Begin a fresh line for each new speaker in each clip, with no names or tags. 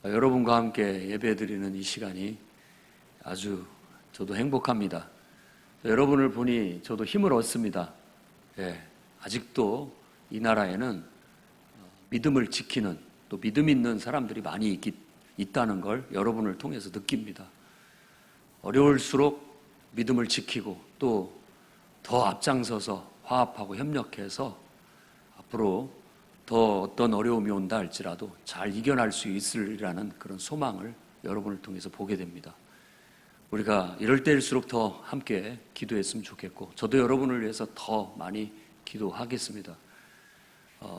여러분과 함께 예배드리는 이 시간이 아주 저도 행복합니다. 여러분을 보니 저도 힘을 얻습니다. 아직도 이 나라에는 믿음을 지키는, 또 믿음 있는 사람들이 많이 있다는 걸 여러분을 통해서 느낍니다. 어려울수록 믿음을 지키고 또 더 앞장서서 화합하고 협력해서 앞으로 더 어떤 어려움이 온다 할지라도 잘 이겨낼 수 있으리라는 그런 소망을 여러분을 통해서 보게 됩니다. 우리가 이럴 때일수록 더 함께 기도했으면 좋겠고, 저도 여러분을 위해서 더 많이 기도하겠습니다.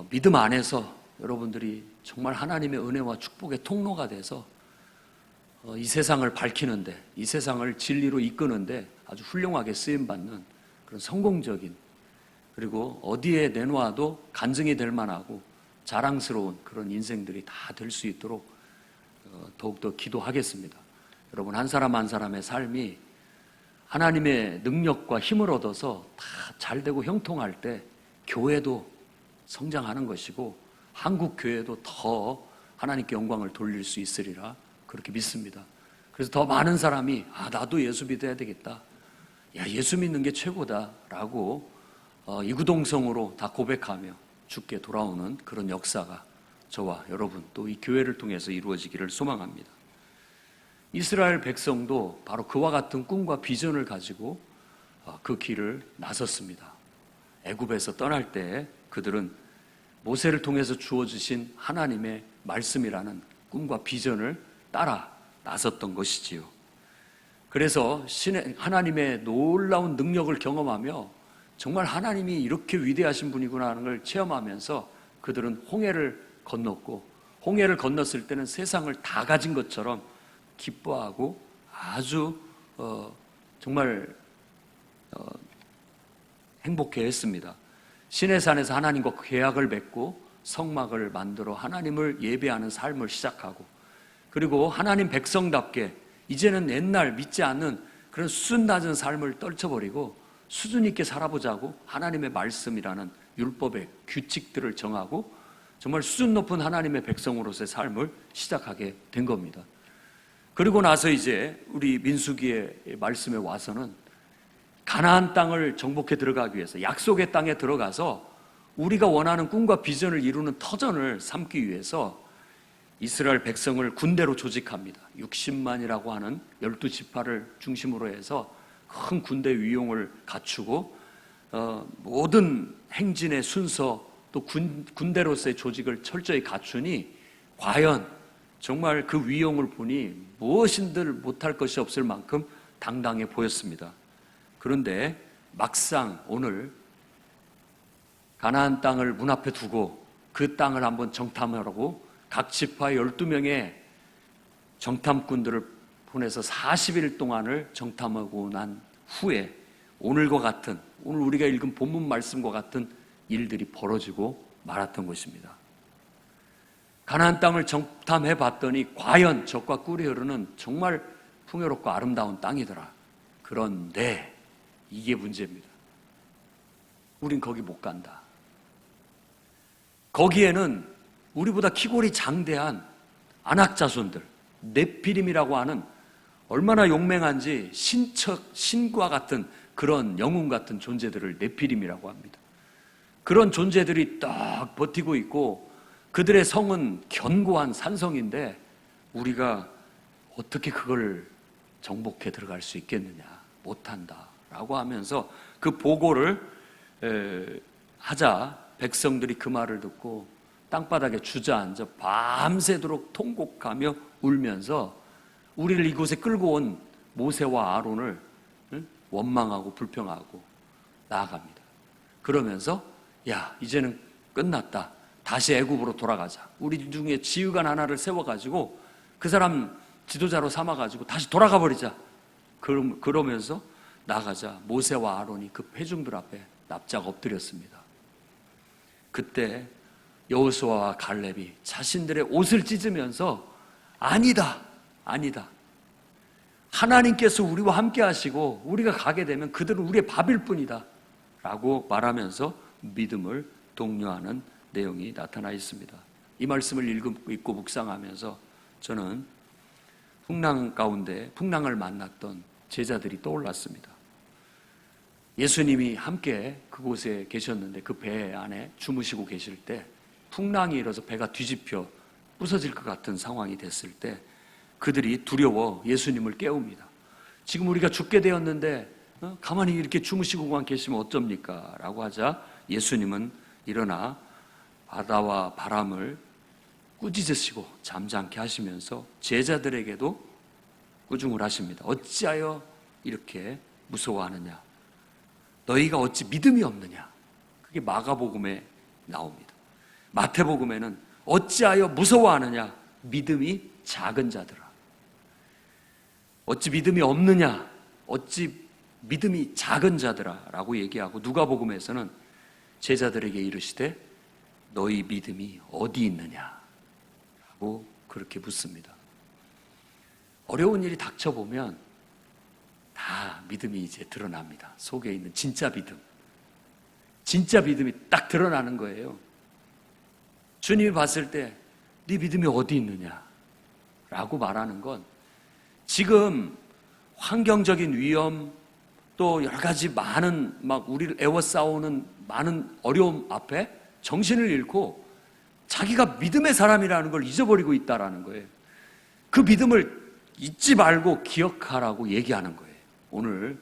믿음 안에서 여러분들이 정말 하나님의 은혜와 축복의 통로가 돼서 이 세상을 밝히는데, 이 세상을 진리로 이끄는데 아주 훌륭하게 쓰임받는 그런 성공적인, 그리고 어디에 내놓아도 간증이 될 만하고 자랑스러운 그런 인생들이 다 될 수 있도록 더욱더 기도하겠습니다. 여러분 한 사람 한 사람의 삶이 하나님의 능력과 힘을 얻어서 다 잘되고 형통할 때 교회도 성장하는 것이고 한국 교회도 더 하나님께 영광을 돌릴 수 있으리라 그렇게 믿습니다. 그래서 더 많은 사람이 나도 예수 믿어야 되겠다, 예수 믿는 게 최고다 라고 이구동성으로 다 고백하며 주께 돌아오는 그런 역사가 저와 여러분 또 이 교회를 통해서 이루어지기를 소망합니다. 이스라엘 백성도 바로 그와 같은 꿈과 비전을 가지고 그 길을 나섰습니다. 애굽에서 떠날 때 그들은 모세를 통해서 주어주신 하나님의 말씀이라는 꿈과 비전을 따라 나섰던 것이지요. 그래서 하나님의 놀라운 능력을 경험하며 정말 하나님이 이렇게 위대하신 분이구나 하는 걸 체험하면서 그들은 홍해를 건넜고, 홍해를 건넜을 때는 세상을 다 가진 것처럼 기뻐하고 아주 정말 행복해했습니다. 시내산에서 하나님과 계약을 맺고 성막을 만들어 하나님을 예배하는 삶을 시작하고, 그리고 하나님 백성답게 이제는 옛날 믿지 않는 그런 수준 낮은 삶을 떨쳐버리고 수준 있게 살아보자고 하나님의 말씀이라는 율법의 규칙들을 정하고 정말 수준 높은 하나님의 백성으로서의 삶을 시작하게 된 겁니다. 그리고 나서 이제 우리 민수기의 말씀에 와서는 가나안 땅을 정복해 들어가기 위해서 약속의 땅에 들어가서 우리가 원하는 꿈과 비전을 이루는 터전을 삼기 위해서 이스라엘 백성을 군대로 조직합니다. 60만이라고 하는 12지파를 중심으로 해서 큰 군대 위용을 갖추고 모든 행진의 순서 또 군대로서의 조직을 철저히 갖추니 과연 정말 그 위용을 보니 무엇인들 못할 것이 없을 만큼 당당해 보였습니다. 그런데 막상 오늘 가나안 땅을 문 앞에 두고 그 땅을 한번 정탐하라고 각 지파의 12명의 정탐꾼들을 보내서 40일 동안을 정탐하고 난 후에 오늘과 같은, 오늘 우리가 읽은 본문 말씀과 같은 일들이 벌어지고 말았던 것입니다. 가나안 땅을 정탐해 봤더니 과연 젖과 꿀이 흐르는 정말 풍요롭고 아름다운 땅이더라. 그런데 이게 문제입니다. 우린 거기 못 간다. 거기에는 우리보다 키골이 장대한 아낙 자손들, 네피림이라고 하는 얼마나 용맹한지 신과 같은 그런 영웅 같은 존재들을 네피림이라고 합니다. 그런 존재들이 딱 버티고 있고 그들의 성은 견고한 산성인데 우리가 어떻게 그걸 정복해 들어갈 수 있겠느냐, 못한다 라고 하면서 그 보고를 하자 백성들이 그 말을 듣고 땅바닥에 주저앉아 밤새도록 통곡하며 울면서 우리를 이곳에 끌고 온 모세와 아론을 원망하고 불평하고 나아갑니다. 그러면서 이제는 끝났다. 다시 애굽으로 돌아가자. 우리 중에 지휘관 하나를 세워가지고 그 사람 지도자로 삼아가지고 다시 돌아가 버리자. 그러면서 나가자 모세와 아론이 그 회중들 앞에 납작 엎드렸습니다. 그때 여호수아와 갈렙이 자신들의 옷을 찢으면서 아니다. 하나님께서 우리와 함께 하시고 우리가 가게 되면 그들은 우리의 밥일 뿐이다 라고 말하면서 믿음을 독려하는 내용이 나타나 있습니다. 이 말씀을 읽고 묵상하면서 저는 풍랑 가운데 풍랑을 만났던 제자들이 떠올랐습니다. 예수님이 함께 그곳에 계셨는데 그 배 안에 주무시고 계실 때 풍랑이 일어서 배가 뒤집혀 부서질 것 같은 상황이 됐을 때 그들이 두려워 예수님을 깨웁니다. 지금 우리가 죽게 되었는데 가만히 이렇게 주무시고만 계시면 어쩝니까? 라고 하자 예수님은 일어나 바다와 바람을 꾸짖으시고 잠잠케 하시면서 제자들에게도 꾸중을 하십니다. 어찌하여 이렇게 무서워하느냐? 너희가 어찌 믿음이 없느냐? 그게 마가복음에 나옵니다. 마태복음에는 어찌하여 무서워하느냐? 믿음이 작은 자들아. 어찌 믿음이 없느냐? 어찌 믿음이 작은 자들아 라고 얘기하고 누가복음에서는 제자들에게 이르시되 너희 믿음이 어디 있느냐? 라고 그렇게 묻습니다. 어려운 일이 닥쳐보면 다 믿음이 이제 드러납니다. 속에 있는 진짜 믿음이 딱 드러나는 거예요. 주님이 봤을 때 네 믿음이 어디 있느냐? 라고 말하는 건 지금 환경적인 위험 또 여러 가지 많은 막 우리를 애워싸우는 많은 어려움 앞에 정신을 잃고 자기가 믿음의 사람이라는 걸 잊어버리고 있다라는 거예요. 그 믿음을 잊지 말고 기억하라고 얘기하는 거예요. 오늘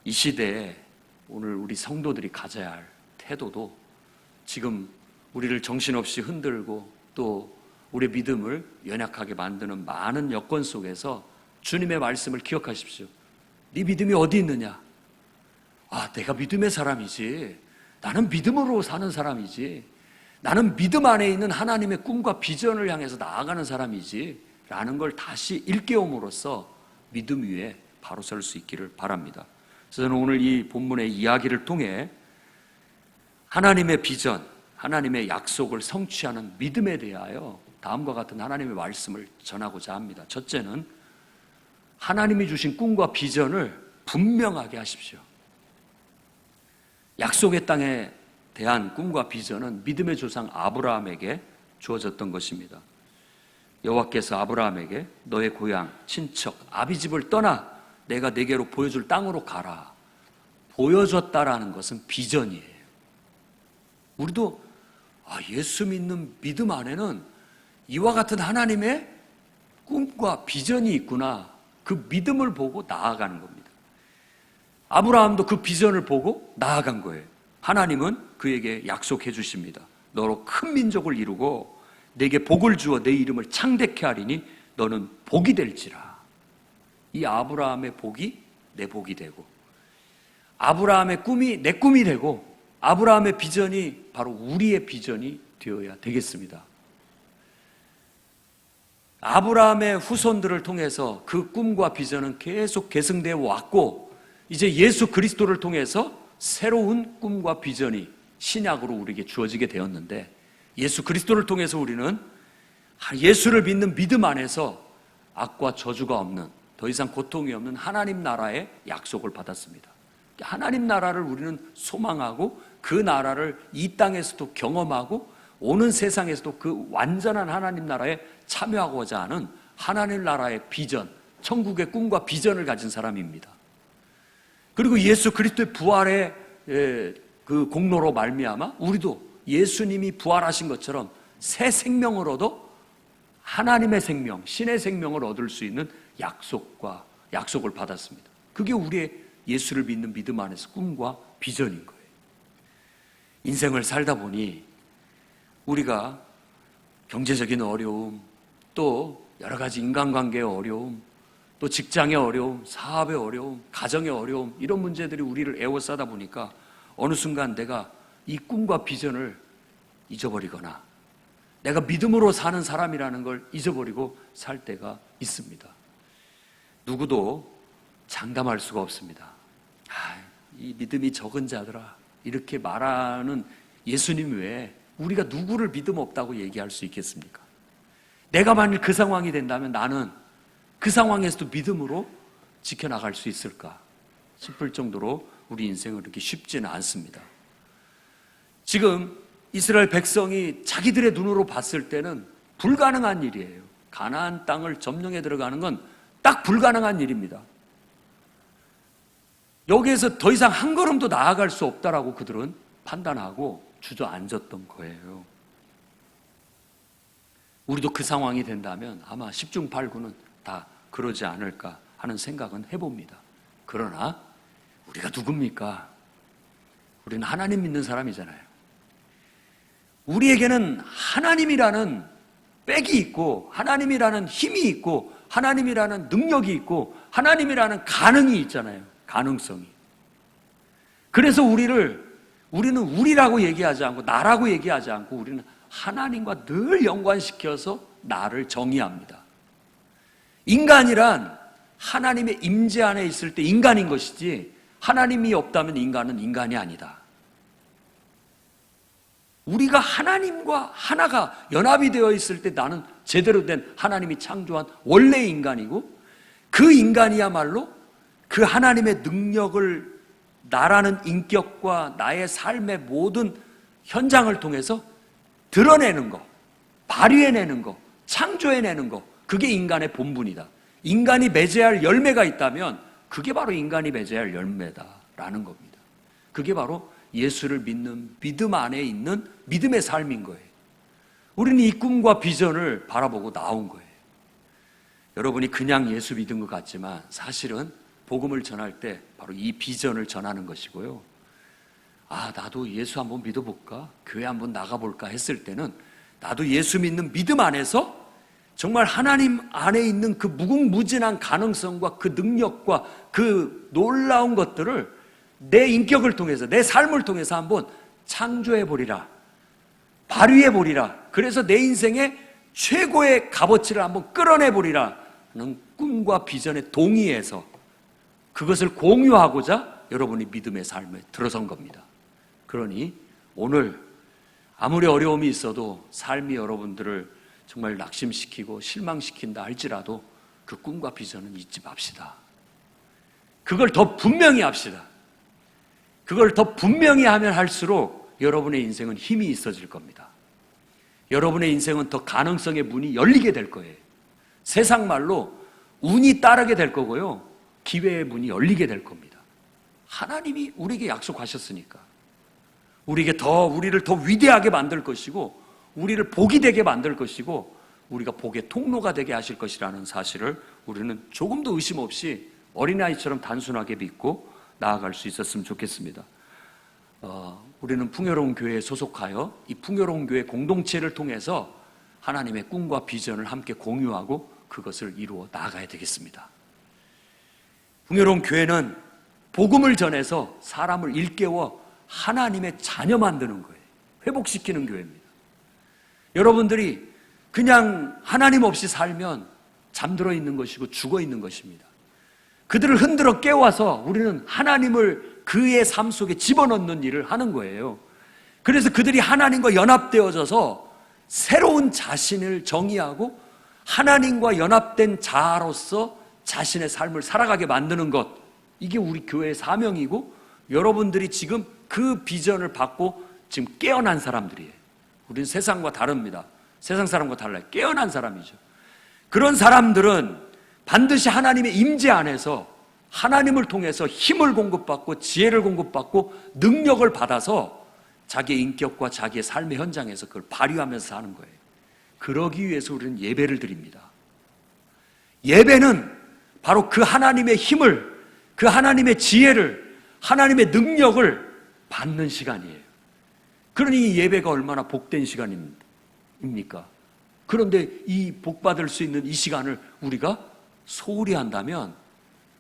이 시대에 오늘 우리 성도들이 가져야 할 태도도 지금 우리를 정신없이 흔들고 또 우리의 믿음을 연약하게 만드는 많은 여건 속에서 주님의 말씀을 기억하십시오. 네 믿음이 어디 있느냐? 아, 내가 믿음의 사람이지. 나는 믿음으로 사는 사람이지. 나는 믿음 안에 있는 하나님의 꿈과 비전을 향해서 나아가는 사람이지. 라는 걸 다시 일깨움으로써 믿음 위에 바로 설 수 있기를 바랍니다. 그래서 저는 오늘 이 본문의 이야기를 통해 하나님의 비전, 하나님의 약속을 성취하는 믿음에 대하여 다음과 같은 하나님의 말씀을 전하고자 합니다. 첫째는 하나님이 주신 꿈과 비전을 분명하게 하십시오. 약속의 땅에 대한 꿈과 비전은 믿음의 조상 아브라함에게 주어졌던 것입니다. 여호와께서 아브라함에게 너의 고향, 친척, 아비집을 떠나 내가 네게로 보여줄 땅으로 가라. 보여줬다라는 것은 비전이에요. 우리도 예수 믿는 믿음 안에는 이와 같은 하나님의 꿈과 비전이 있구나. 그 믿음을 보고 나아가는 겁니다. 아브라함도 그 비전을 보고 나아간 거예요. 하나님은 그에게 약속해 주십니다. 너로 큰 민족을 이루고 내게 복을 주어 내 이름을 창대케 하리니 너는 복이 될지라. 이 아브라함의 복이 내 복이 되고 아브라함의 꿈이 내 꿈이 되고 아브라함의 비전이 바로 우리의 비전이 되어야 되겠습니다. 아브라함의 후손들을 통해서 그 꿈과 비전은 계속 계승되어 왔고 이제 예수 그리스도를 통해서 새로운 꿈과 비전이 신약으로 우리에게 주어지게 되었는데 예수 그리스도를 통해서 우리는 예수를 믿는 믿음 안에서 악과 저주가 없는 더 이상 고통이 없는 하나님 나라의 약속을 받았습니다. 하나님 나라를 우리는 소망하고 그 나라를 이 땅에서도 경험하고 오는 세상에서도 그 완전한 하나님 나라에 참여하고자 하는 하나님 나라의 비전, 천국의 꿈과 비전을 가진 사람입니다. 그리고 예수 그리스도의 부활의 그 공로로 말미암아 우리도 예수님이 부활하신 것처럼 새 생명을 얻어 하나님의 생명, 신의 생명을 얻을 수 있는 약속을 받았습니다. 그게 우리의 예수를 믿는 믿음 안에서 꿈과 비전인 거예요. 인생을 살다 보니 우리가 경제적인 어려움, 또 여러 가지 인간관계의 어려움, 또 직장의 어려움, 사업의 어려움, 가정의 어려움 이런 문제들이 우리를 애워싸다 보니까 어느 순간 내가 이 꿈과 비전을 잊어버리거나 내가 믿음으로 사는 사람이라는 걸 잊어버리고 살 때가 있습니다. 누구도 장담할 수가 없습니다. 이 믿음이 적은 자들아 이렇게 말하는 예수님 외에 우리가 누구를 믿음 없다고 얘기할 수 있겠습니까? 내가 만일 그 상황이 된다면 나는 그 상황에서도 믿음으로 지켜나갈 수 있을까 싶을 정도로 우리 인생은 그렇게 쉽지는 않습니다. 지금 이스라엘 백성이 자기들의 눈으로 봤을 때는 불가능한 일이에요. 가나안 땅을 점령해 들어가는 건 딱 불가능한 일입니다. 여기에서 더 이상 한 걸음도 나아갈 수 없다라고 그들은 판단하고 주저앉았던 거예요. 우리도 그 상황이 된다면 아마 10중 8구는 다 그러지 않을까 하는 생각은 해봅니다. 그러나 우리가 누굽니까? 우리는 하나님 믿는 사람이잖아요. 우리에게는 하나님이라는 백이 있고, 하나님이라는 힘이 있고, 하나님이라는 능력이 있고, 하나님이라는 가능이 있잖아요. 가능성이. 그래서 우리는 우리라고 얘기하지 않고, 나라고 얘기하지 않고, 우리는 하나님과 늘 연관시켜서 나를 정의합니다. 인간이란 하나님의 임재 안에 있을 때 인간인 것이지, 하나님이 없다면 인간은 인간이 아니다. 우리가 하나님과 하나가 연합이 되어 있을 때 나는 제대로 된 하나님이 창조한 원래 인간이고, 그 인간이야말로 그 하나님의 능력을 나라는 인격과 나의 삶의 모든 현장을 통해서 드러내는 거, 발휘해내는 거, 창조해내는 거, 그게 인간의 본분이다. 인간이 맺어야 할 열매가 있다면 그게 바로 인간이 맺어야 할 열매다라는 겁니다. 그게 바로 예수를 믿는 믿음 안에 있는 믿음의 삶인 거예요. 우리는 이 꿈과 비전을 바라보고 나온 거예요. 여러분이 그냥 예수 믿은 것 같지만 사실은 복음을 전할 때 바로 이 비전을 전하는 것이고요. 아, 나도 예수 한번 믿어볼까? 교회 한번 나가볼까? 했을 때는 나도 예수 믿는 믿음 안에서 정말 하나님 안에 있는 그 무궁무진한 가능성과 그 능력과 그 놀라운 것들을 내 인격을 통해서, 내 삶을 통해서 한번 창조해보리라, 발휘해보리라, 그래서 내 인생의 최고의 값어치를 한번 끌어내보리라 하는 꿈과 비전에 동의해서 그것을 공유하고자 여러분이 믿음의 삶에 들어선 겁니다. 그러니 오늘 아무리 어려움이 있어도 삶이 여러분들을 정말 낙심시키고 실망시킨다 할지라도 그 꿈과 비전은 잊지 맙시다. 그걸 더 분명히 합시다. 그걸 더 분명히 하면 할수록 여러분의 인생은 힘이 있어질 겁니다. 여러분의 인생은 더 가능성의 문이 열리게 될 거예요. 세상 말로 운이 따르게 될 거고요, 기회의 문이 열리게 될 겁니다. 하나님이 우리에게 약속하셨으니까 우리를 더 위대하게 만들 것이고, 우리를 복이 되게 만들 것이고, 우리가 복의 통로가 되게 하실 것이라는 사실을 우리는 조금도 의심 없이 어린아이처럼 단순하게 믿고 나아갈 수 있었으면 좋겠습니다. 우리는 풍요로운 교회에 소속하여 이 풍요로운 교회 공동체를 통해서 하나님의 꿈과 비전을 함께 공유하고 그것을 이루어 나아가야 되겠습니다. 풍요로운 교회는 복음을 전해서 사람을 일깨워 하나님의 자녀 만드는 거예요. 회복시키는 교회입니다. 여러분들이 그냥 하나님 없이 살면 잠들어 있는 것이고 죽어 있는 것입니다. 그들을 흔들어 깨워서 우리는 하나님을 그의 삶 속에 집어넣는 일을 하는 거예요. 그래서 그들이 하나님과 연합되어져서 새로운 자신을 정의하고 하나님과 연합된 자아로서 자신의 삶을 살아가게 만드는 것, 이게 우리 교회의 사명이고, 여러분들이 지금 그 비전을 받고 지금 깨어난 사람들이에요. 우리는 세상과 다릅니다. 세상 사람과 달라요. 깨어난 사람이죠. 그런 사람들은 반드시 하나님의 임재 안에서 하나님을 통해서 힘을 공급받고 지혜를 공급받고 능력을 받아서 자기의 인격과 자기의 삶의 현장에서 그걸 발휘하면서 사는 거예요. 그러기 위해서 우리는 예배를 드립니다. 예배는 바로 그 하나님의 힘을, 그 하나님의 지혜를, 하나님의 능력을 받는 시간이에요. 그러니 이 예배가 얼마나 복된 시간입니까? 그런데 이 복받을 수 있는 이 시간을 우리가 소홀히 한다면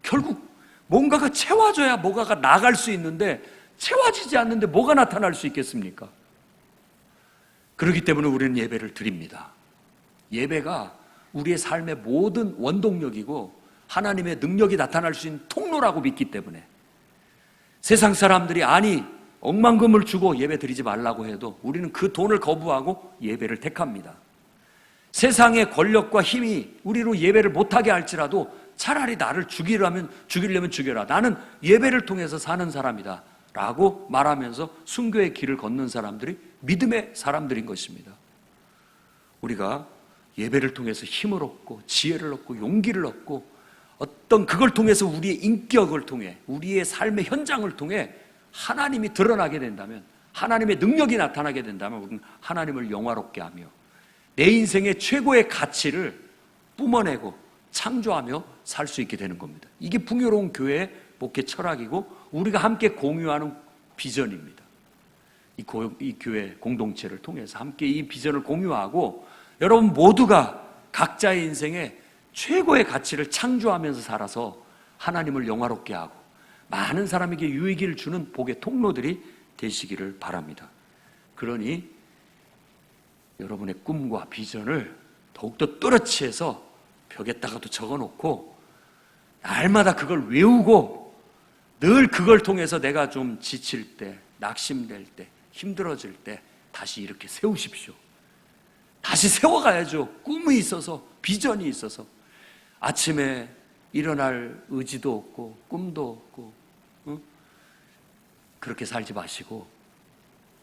결국 뭔가가 채워져야 뭐가가 나갈 수 있는데, 채워지지 않는데 뭐가 나타날 수 있겠습니까? 그렇기 때문에 우리는 예배를 드립니다. 예배가 우리의 삶의 모든 원동력이고 하나님의 능력이 나타날 수 있는 통로라고 믿기 때문에, 세상 사람들이 아니 억만금을 주고 예배 드리지 말라고 해도 우리는 그 돈을 거부하고 예배를 택합니다. 세상의 권력과 힘이 우리로 예배를 못하게 할지라도 차라리 나를 죽이려면 죽여라. 나는 예배를 통해서 사는 사람이다 라고 말하면서 순교의 길을 걷는 사람들이 믿음의 사람들인 것입니다. 우리가 예배를 통해서 힘을 얻고 지혜를 얻고 용기를 얻고 어떤 그걸 통해서 우리의 인격을 통해 우리의 삶의 현장을 통해 하나님이 드러나게 된다면, 하나님의 능력이 나타나게 된다면 우리는 하나님을 영화롭게 하며 내 인생의 최고의 가치를 뿜어내고 창조하며 살 수 있게 되는 겁니다. 이게 풍요로운 교회의 목회 철학이고 우리가 함께 공유하는 비전입니다. 이 교회 공동체를 통해서 함께 이 비전을 공유하고 여러분 모두가 각자의 인생에 최고의 가치를 창조하면서 살아서 하나님을 영화롭게 하고 많은 사람에게 유익을 주는 복의 통로들이 되시기를 바랍니다. 그러니 여러분의 꿈과 비전을 더욱더 또렷이해서 벽에다가도 적어놓고 날마다 그걸 외우고 늘 그걸 통해서 내가 좀 지칠 때, 낙심될 때, 힘들어질 때 다시 이렇게 세우십시오. 다시 세워가야죠. 꿈이 있어서, 비전이 있어서. 아침에 일어날 의지도 없고 꿈도 없고 그렇게 살지 마시고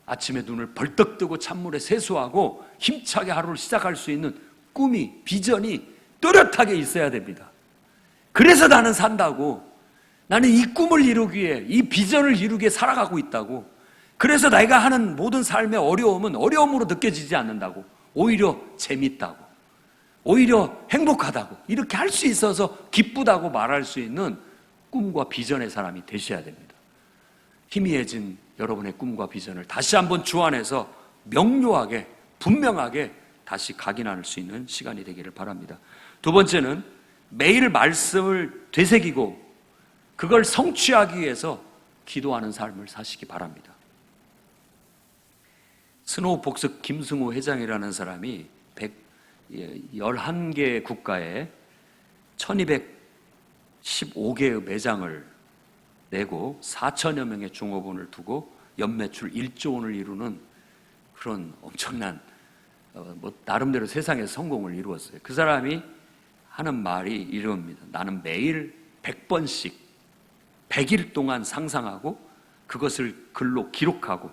아침에 눈을 벌떡 뜨고 찬물에 세수하고 힘차게 하루를 시작할 수 있는 꿈이, 비전이 또렷하게 있어야 됩니다. 그래서 나는 산다고, 나는 이 꿈을 이루기 위해, 이 비전을 이루기 위해 살아가고 있다고, 그래서 내가 하는 모든 삶의 어려움은 어려움으로 느껴지지 않는다고, 오히려 재밌다고, 오히려 행복하다고, 이렇게 할 수 있어서 기쁘다고 말할 수 있는 꿈과 비전의 사람이 되셔야 됩니다. 희미해진 여러분의 꿈과 비전을 다시 한번 주 안에서 명료하게, 분명하게 다시 각인할 수 있는 시간이 되기를 바랍니다. 두 번째는 매일 말씀을 되새기고 그걸 성취하기 위해서 기도하는 삶을 사시기 바랍니다. 스노우 복스 김승우 회장이라는 사람이 11개 국가에 1215개의 매장을 내고 4천여 명의 종업원을 두고 연매출 1조 원을 이루는 그런 엄청난 나름대로 세상에서 성공을 이루었어요. 그 사람이 하는 말이 이럽니다. 나는 매일 100번씩 100일 동안 상상하고 그것을 글로 기록하고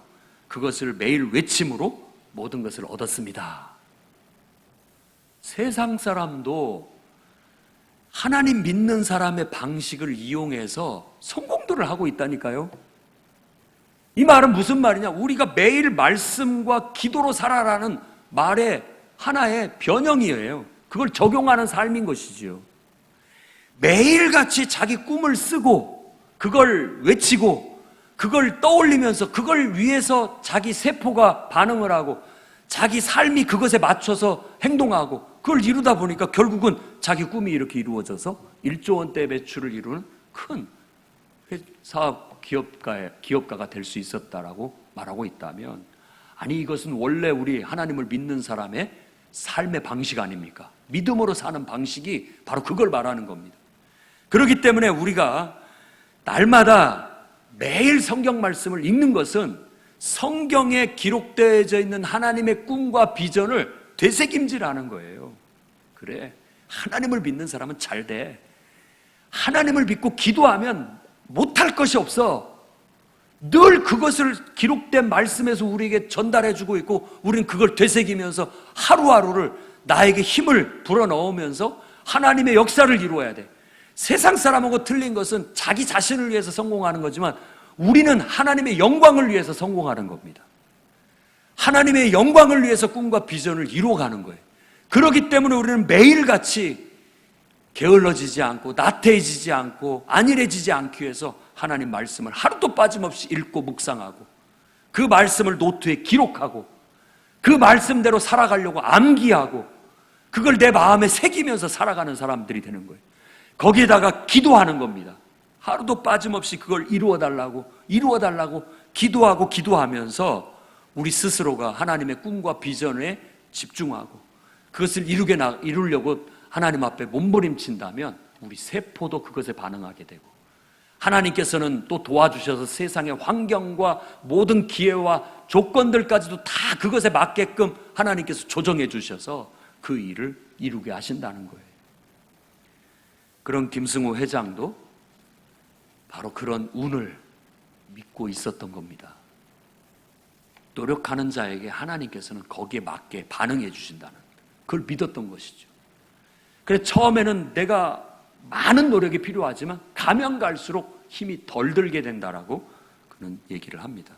그것을 매일 외침으로 모든 것을 얻었습니다. 세상 사람도 하나님 믿는 사람의 방식을 이용해서 성공들을 하고 있다니까요. 이 말은 무슨 말이냐? 우리가 매일 말씀과 기도로 살아라는 말의 하나의 변형이에요. 그걸 적용하는 삶인 것이지요. 매일같이 자기 꿈을 쓰고 그걸 외치고 그걸 떠올리면서 그걸 위해서 자기 세포가 반응을 하고 자기 삶이 그것에 맞춰서 행동하고 그걸 이루다 보니까 결국은 자기 꿈이 이렇게 이루어져서 1조 원대 매출을 이루는 큰 사업 기업가가 될 수 있었다라고 말하고 있다면, 아니 이것은 원래 우리 하나님을 믿는 사람의 삶의 방식 아닙니까? 믿음으로 사는 방식이 바로 그걸 말하는 겁니다. 그렇기 때문에 우리가 날마다 매일 성경 말씀을 읽는 것은 성경에 기록되어져 있는 하나님의 꿈과 비전을 되새김질하는 거예요. 그래, 하나님을 믿는 사람은 잘 돼. 하나님을 믿고 기도하면 못할 것이 없어. 늘 그것을 기록된 말씀에서 우리에게 전달해주고 있고 우리는 그걸 되새기면서 하루하루를 나에게 힘을 불어넣으면서 하나님의 역사를 이루어야 돼. 세상 사람하고 틀린 것은 자기 자신을 위해서 성공하는 거지만 우리는 하나님의 영광을 위해서 성공하는 겁니다. 하나님의 영광을 위해서 꿈과 비전을 이루어가는 거예요. 그렇기 때문에 우리는 매일같이 게을러지지 않고 나태해지지 않고 안일해지지 않기 위해서 하나님 말씀을 하루도 빠짐없이 읽고 묵상하고 그 말씀을 노트에 기록하고 그 말씀대로 살아가려고 암기하고 그걸 내 마음에 새기면서 살아가는 사람들이 되는 거예요. 거기에다가 기도하는 겁니다. 하루도 빠짐없이 그걸 이루어달라고 기도하고 기도하면서 우리 스스로가 하나님의 꿈과 비전에 집중하고 그것을 이루려고 하나님 앞에 몸부림친다면 우리 세포도 그것에 반응하게 되고 하나님께서는 또 도와주셔서 세상의 환경과 모든 기회와 조건들까지도 다 그것에 맞게끔 하나님께서 조정해 주셔서 그 일을 이루게 하신다는 거예요. 그런 김승우 회장도 바로 그런 운을 믿고 있었던 겁니다. 노력하는 자에게 하나님께서는 거기에 맞게 반응해 주신다는 거예요. 그걸 믿었던 것이죠. 그래서 처음에는 내가 많은 노력이 필요하지만 가면 갈수록 힘이 덜 들게 된다라고 그는 얘기를 합니다.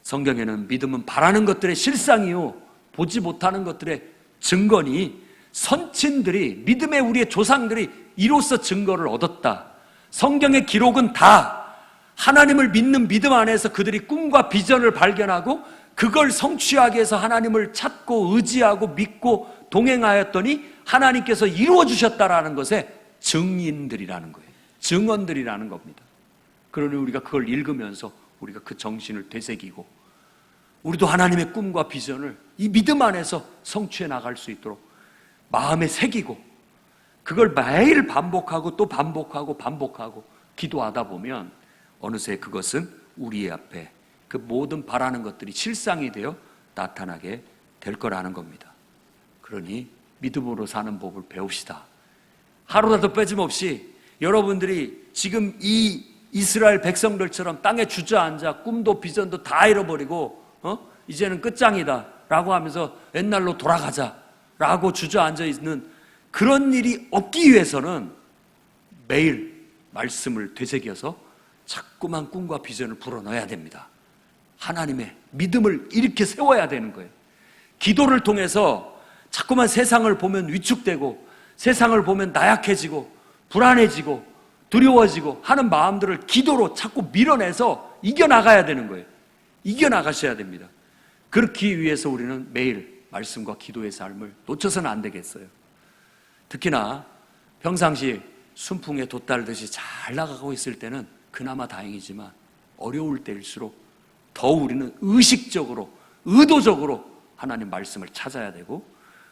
성경에는 믿음은 바라는 것들의 실상이요 보지 못하는 것들의 증거니 선친들이 믿음의 우리의 조상들이 이로써 증거를 얻었다. 성경의 기록은 다 하나님을 믿는 믿음 안에서 그들이 꿈과 비전을 발견하고 그걸 성취하기 위해서 하나님을 찾고 의지하고 믿고 동행하였더니 하나님께서 이루어 주셨다라는 것의 증인들이라는 거예요. 증언들이라는 겁니다. 그러니 우리가 그걸 읽으면서 우리가 그 정신을 되새기고 우리도 하나님의 꿈과 비전을 이 믿음 안에서 성취해 나갈 수 있도록 마음에 새기고 그걸 매일 반복하고 또 반복하고 기도하다 보면 어느새 그것은 우리 앞에 그 모든 바라는 것들이 실상이 되어 나타나게 될 거라는 겁니다. 그러니 믿음으로 사는 법을 배웁시다. 하루라도 빼짐없이 여러분들이 지금 이 이스라엘 백성들처럼 땅에 주저앉아 꿈도 비전도 다 잃어버리고 이제는 끝장이다 라고 하면서 옛날로 돌아가자 라고 주저앉아 있는 그런 일이 없기 위해서는 매일 말씀을 되새겨서 자꾸만 꿈과 비전을 불어넣어야 됩니다. 하나님의 믿음을 이렇게 세워야 되는 거예요. 기도를 통해서 자꾸만 세상을 보면 위축되고 세상을 보면 나약해지고 불안해지고 두려워지고 하는 마음들을 기도로 자꾸 밀어내서 이겨나가야 되는 거예요. 이겨나가셔야 됩니다. 그렇기 위해서 우리는 매일 말씀과 기도의 삶을 놓쳐서는 안 되겠어요. 특히나 평상시 순풍에 돛달듯이 잘 나가고 있을 때는 그나마 다행이지만 어려울 때일수록 더 우리는 의식적으로 의도적으로 하나님 말씀을 찾아야 되고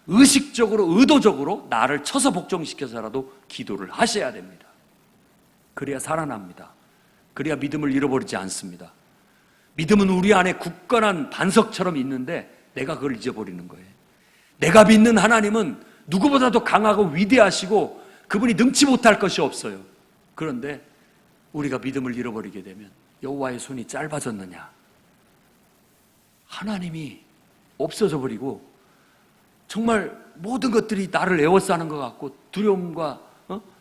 의식적으로 의도적으로 나를 쳐서 복종시켜서라도 기도를 하셔야 됩니다. 그래야 살아납니다. 그래야 믿음을 잃어버리지 않습니다. 믿음은 우리 안에 굳건한 반석처럼 있는데 내가 그걸 잊어버리는 거예요. 내가 믿는 하나님은 누구보다도 강하고 위대하시고 그분이 능치 못할 것이 없어요. 그런데 우리가 믿음을 잃어버리게 되면 여호와의 손이 짧아졌느냐? 하나님이 없어져 버리고 정말 모든 것들이 나를 에워싸는 것 같고 두려움과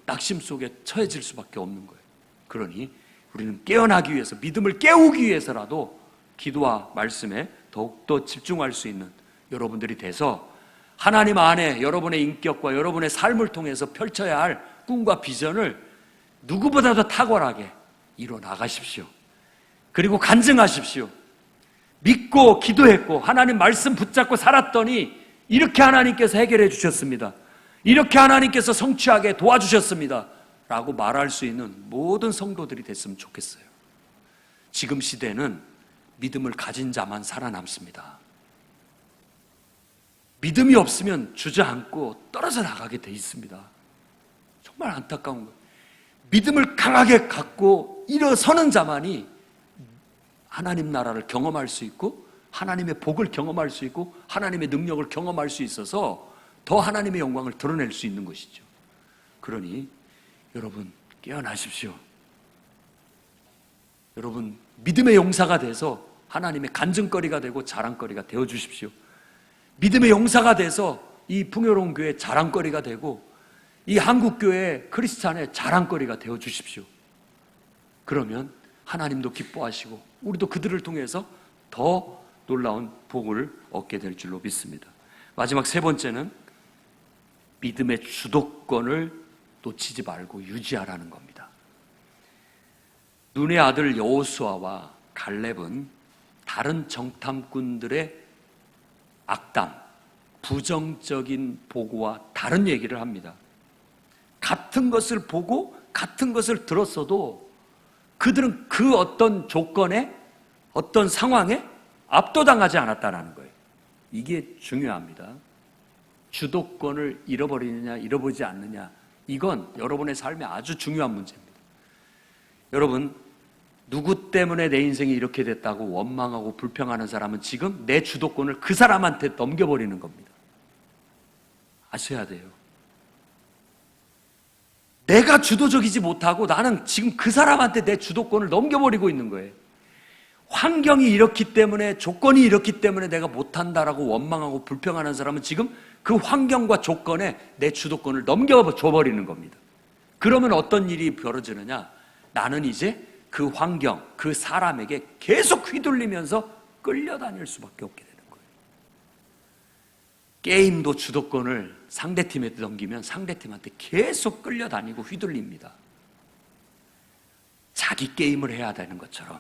낙심 속에 처해질 수밖에 없는 거예요. 그러니 우리는 깨어나기 위해서 믿음을 깨우기 위해서라도 기도와 말씀에 더욱더 집중할 수 있는 여러분들이 돼서 하나님 안에 여러분의 인격과 여러분의 삶을 통해서 펼쳐야 할 꿈과 비전을 누구보다도 탁월하게 이뤄 나가십시오. 그리고 간증하십시오. 믿고 기도했고 하나님 말씀 붙잡고 살았더니 이렇게 하나님께서 해결해 주셨습니다. 이렇게 하나님께서 성취하게 도와주셨습니다. 라고 말할 수 있는 모든 성도들이 됐으면 좋겠어요. 지금 시대는 믿음을 가진 자만 살아남습니다. 믿음이 없으면 주저앉고 떨어져 나가게 돼 있습니다. 정말 안타까운 거예요. 믿음을 강하게 갖고 일어서는 자만이 하나님 나라를 경험할 수 있고 하나님의 복을 경험할 수 있고 하나님의 능력을 경험할 수 있어서 더 하나님의 영광을 드러낼 수 있는 것이죠. 그러니 여러분 깨어나십시오. 여러분 믿음의 용사가 돼서 하나님의 간증거리가 되고 자랑거리가 되어주십시오. 믿음의 용사가 돼서 이 풍요로운 교회의 자랑거리가 되고 이 한국교회 크리스찬의 자랑거리가 되어주십시오. 그러면 하나님도 기뻐하시고 우리도 그들을 통해서 더 놀라운 복을 얻게 될 줄로 믿습니다. 마지막 세 번째는 믿음의 주도권을 놓치지 말고 유지하라는 겁니다. 눈의 아들 여호수아와 갈렙은 다른 정탐꾼들의 악담, 부정적인 보고와 다른 얘기를 합니다. 같은 것을 보고 같은 것을 들었어도 그들은 그 어떤 조건에 어떤 상황에 압도당하지 않았다는 거예요. 이게 중요합니다. 주도권을 잃어버리느냐 잃어버리지 않느냐, 이건 여러분의 삶에 아주 중요한 문제입니다. 여러분, 누구 때문에 내 인생이 이렇게 됐다고 원망하고 불평하는 사람은 지금 내 주도권을 그 사람한테 넘겨버리는 겁니다. 아셔야 돼요. 내가 주도적이지 못하고 나는 지금 그 사람한테 내 주도권을 넘겨버리고 있는 거예요. 환경이 이렇기 때문에, 조건이 이렇기 때문에 내가 못한다라고 원망하고 불평하는 사람은 지금 그 환경과 조건에 내 주도권을 넘겨줘버리는 겁니다. 그러면 어떤 일이 벌어지느냐? 나는 이제 그 환경, 그 사람에게 계속 휘둘리면서 끌려다닐 수밖에 없게 되는 거예요. 게임도 주도권을 상대팀에 넘기면 상대팀한테 계속 끌려다니고 휘둘립니다. 자기 게임을 해야 되는 것처럼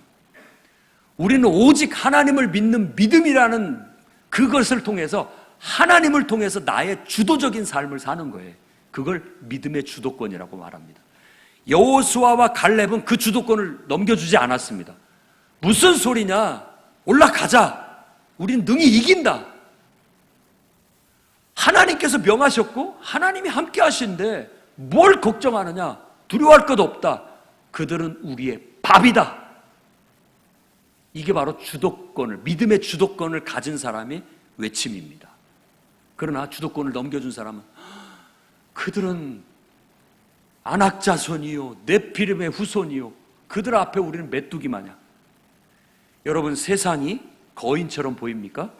우리는 오직 하나님을 믿는 믿음이라는 그것을 통해서 하나님을 통해서 나의 주도적인 삶을 사는 거예요. 그걸 믿음의 주도권이라고 말합니다. 여호수아와 갈렙은 그 주도권을 넘겨주지 않았습니다. 무슨 소리냐? 올라가자. 우린 능히 이긴다. 하나님께서 명하셨고 하나님이 함께 하신데 뭘 걱정하느냐? 두려워할 것 없다. 그들은 우리의 밥이다. 이게 바로 주도권을, 믿음의 주도권을 가진 사람의 외침입니다. 그러나 주도권을 넘겨준 사람은 그들은 안악자손이요 네피림의 후손이요 그들 앞에 우리는 메뚜기 마냥. 여러분, 세상이 거인처럼 보입니까?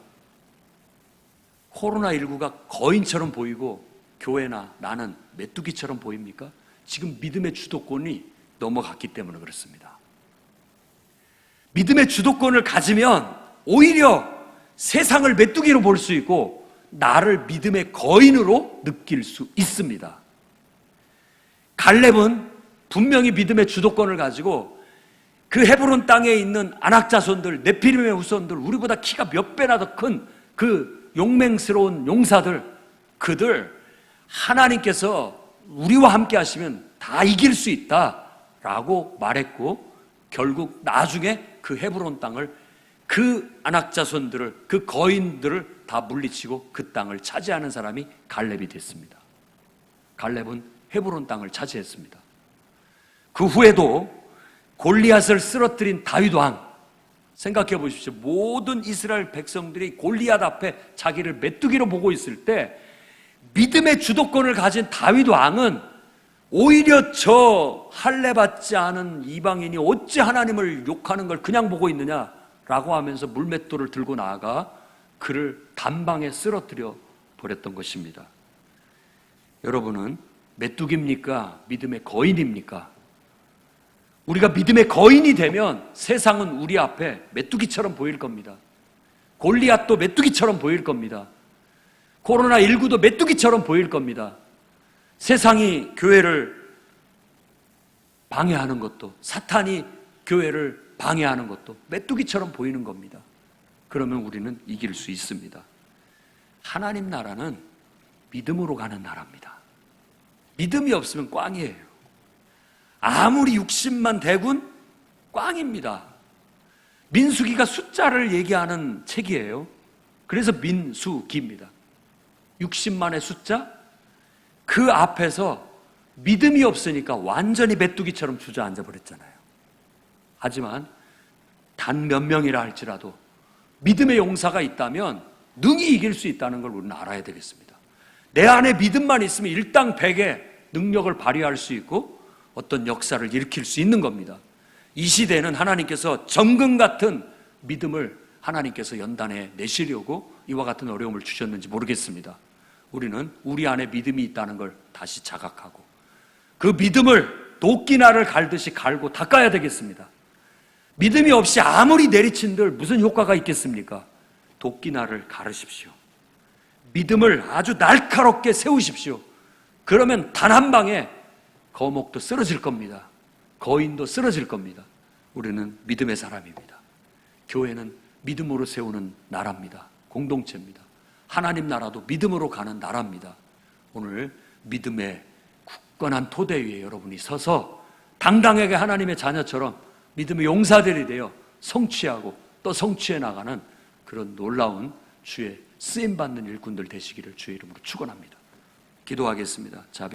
코로나19가 거인처럼 보이고 교회나 나는 메뚜기처럼 보입니까? 지금 믿음의 주도권이 넘어갔기 때문에 그렇습니다. 믿음의 주도권을 가지면 오히려 세상을 메뚜기로 볼 수 있고 나를 믿음의 거인으로 느낄 수 있습니다. 갈렙은 분명히 믿음의 주도권을 가지고 그 헤브론 땅에 있는 안악자손들, 네피림의 후손들, 우리보다 키가 몇 배나 더 큰 그 용맹스러운 용사들, 그들 하나님께서 우리와 함께 하시면 다 이길 수 있다라고 말했고, 결국 나중에 그 헤브론 땅을, 그 안악자손들을, 그 거인들을 다 물리치고 그 땅을 차지하는 사람이 갈렙이 됐습니다. 갈렙은 헤브론 땅을 차지했습니다. 그 후에도 골리앗을 쓰러뜨린 다윗 왕, 생각해 보십시오. 모든 이스라엘 백성들이 골리앗 앞에 자기를 메뚜기로 보고 있을 때 믿음의 주도권을 가진 다윗 왕은 오히려 저 할례받지 않은 이방인이 어찌 하나님을 욕하는 걸 그냥 보고 있느냐라고 하면서 물맷돌을 들고 나아가 그를 단방에 쓰러뜨려 버렸던 것입니다. 여러분은 메뚜기입니까? 믿음의 거인입니까? 우리가 믿음의 거인이 되면 세상은 우리 앞에 메뚜기처럼 보일 겁니다. 골리앗도 메뚜기처럼 보일 겁니다. 코로나19도 메뚜기처럼 보일 겁니다. 세상이 교회를 방해하는 것도, 사탄이 교회를 방해하는 것도 메뚜기처럼 보이는 겁니다. 그러면 우리는 이길 수 있습니다. 하나님 나라는 믿음으로 가는 나라입니다. 믿음이 없으면 꽝이에요. 아무리 60만 대군 꽝입니다. 민수기가 숫자를 얘기하는 책이에요. 그래서 민수기입니다. 60만의 숫자, 그 앞에서 믿음이 없으니까 완전히 메뚜기처럼 주저앉아 버렸잖아요. 하지만 단 몇 명이라 할지라도 믿음의 용사가 있다면 능히 이길 수 있다는 걸 우리는 알아야 되겠습니다. 내 안에 믿음만 있으면 일당백의 능력을 발휘할 수 있고 어떤 역사를 일으킬 수 있는 겁니다. 이 시대는 하나님께서 정금 같은 믿음을 하나님께서 연단해 내시려고 이와 같은 어려움을 주셨는지 모르겠습니다. 우리는 우리 안에 믿음이 있다는 걸 다시 자각하고 그 믿음을 도끼날을 갈듯이 갈고 닦아야 되겠습니다. 믿음이 없이 아무리 내리친들 무슨 효과가 있겠습니까? 도끼날을 가르십시오. 믿음을 아주 날카롭게 세우십시오. 그러면 단 한 방에 거목도 쓰러질 겁니다. 거인도 쓰러질 겁니다. 우리는 믿음의 사람입니다. 교회는 믿음으로 세우는 나라입니다. 공동체입니다. 하나님 나라도 믿음으로 가는 나라입니다. 오늘 믿음의 굳건한 토대 위에 여러분이 서서 당당하게 하나님의 자녀처럼 믿음의 용사들이 되어 성취하고 또 성취해 나가는 그런 놀라운 주의 쓰임받는 일꾼들 되시기를 주의 이름으로 축원합니다. 기도하겠습니다. 자,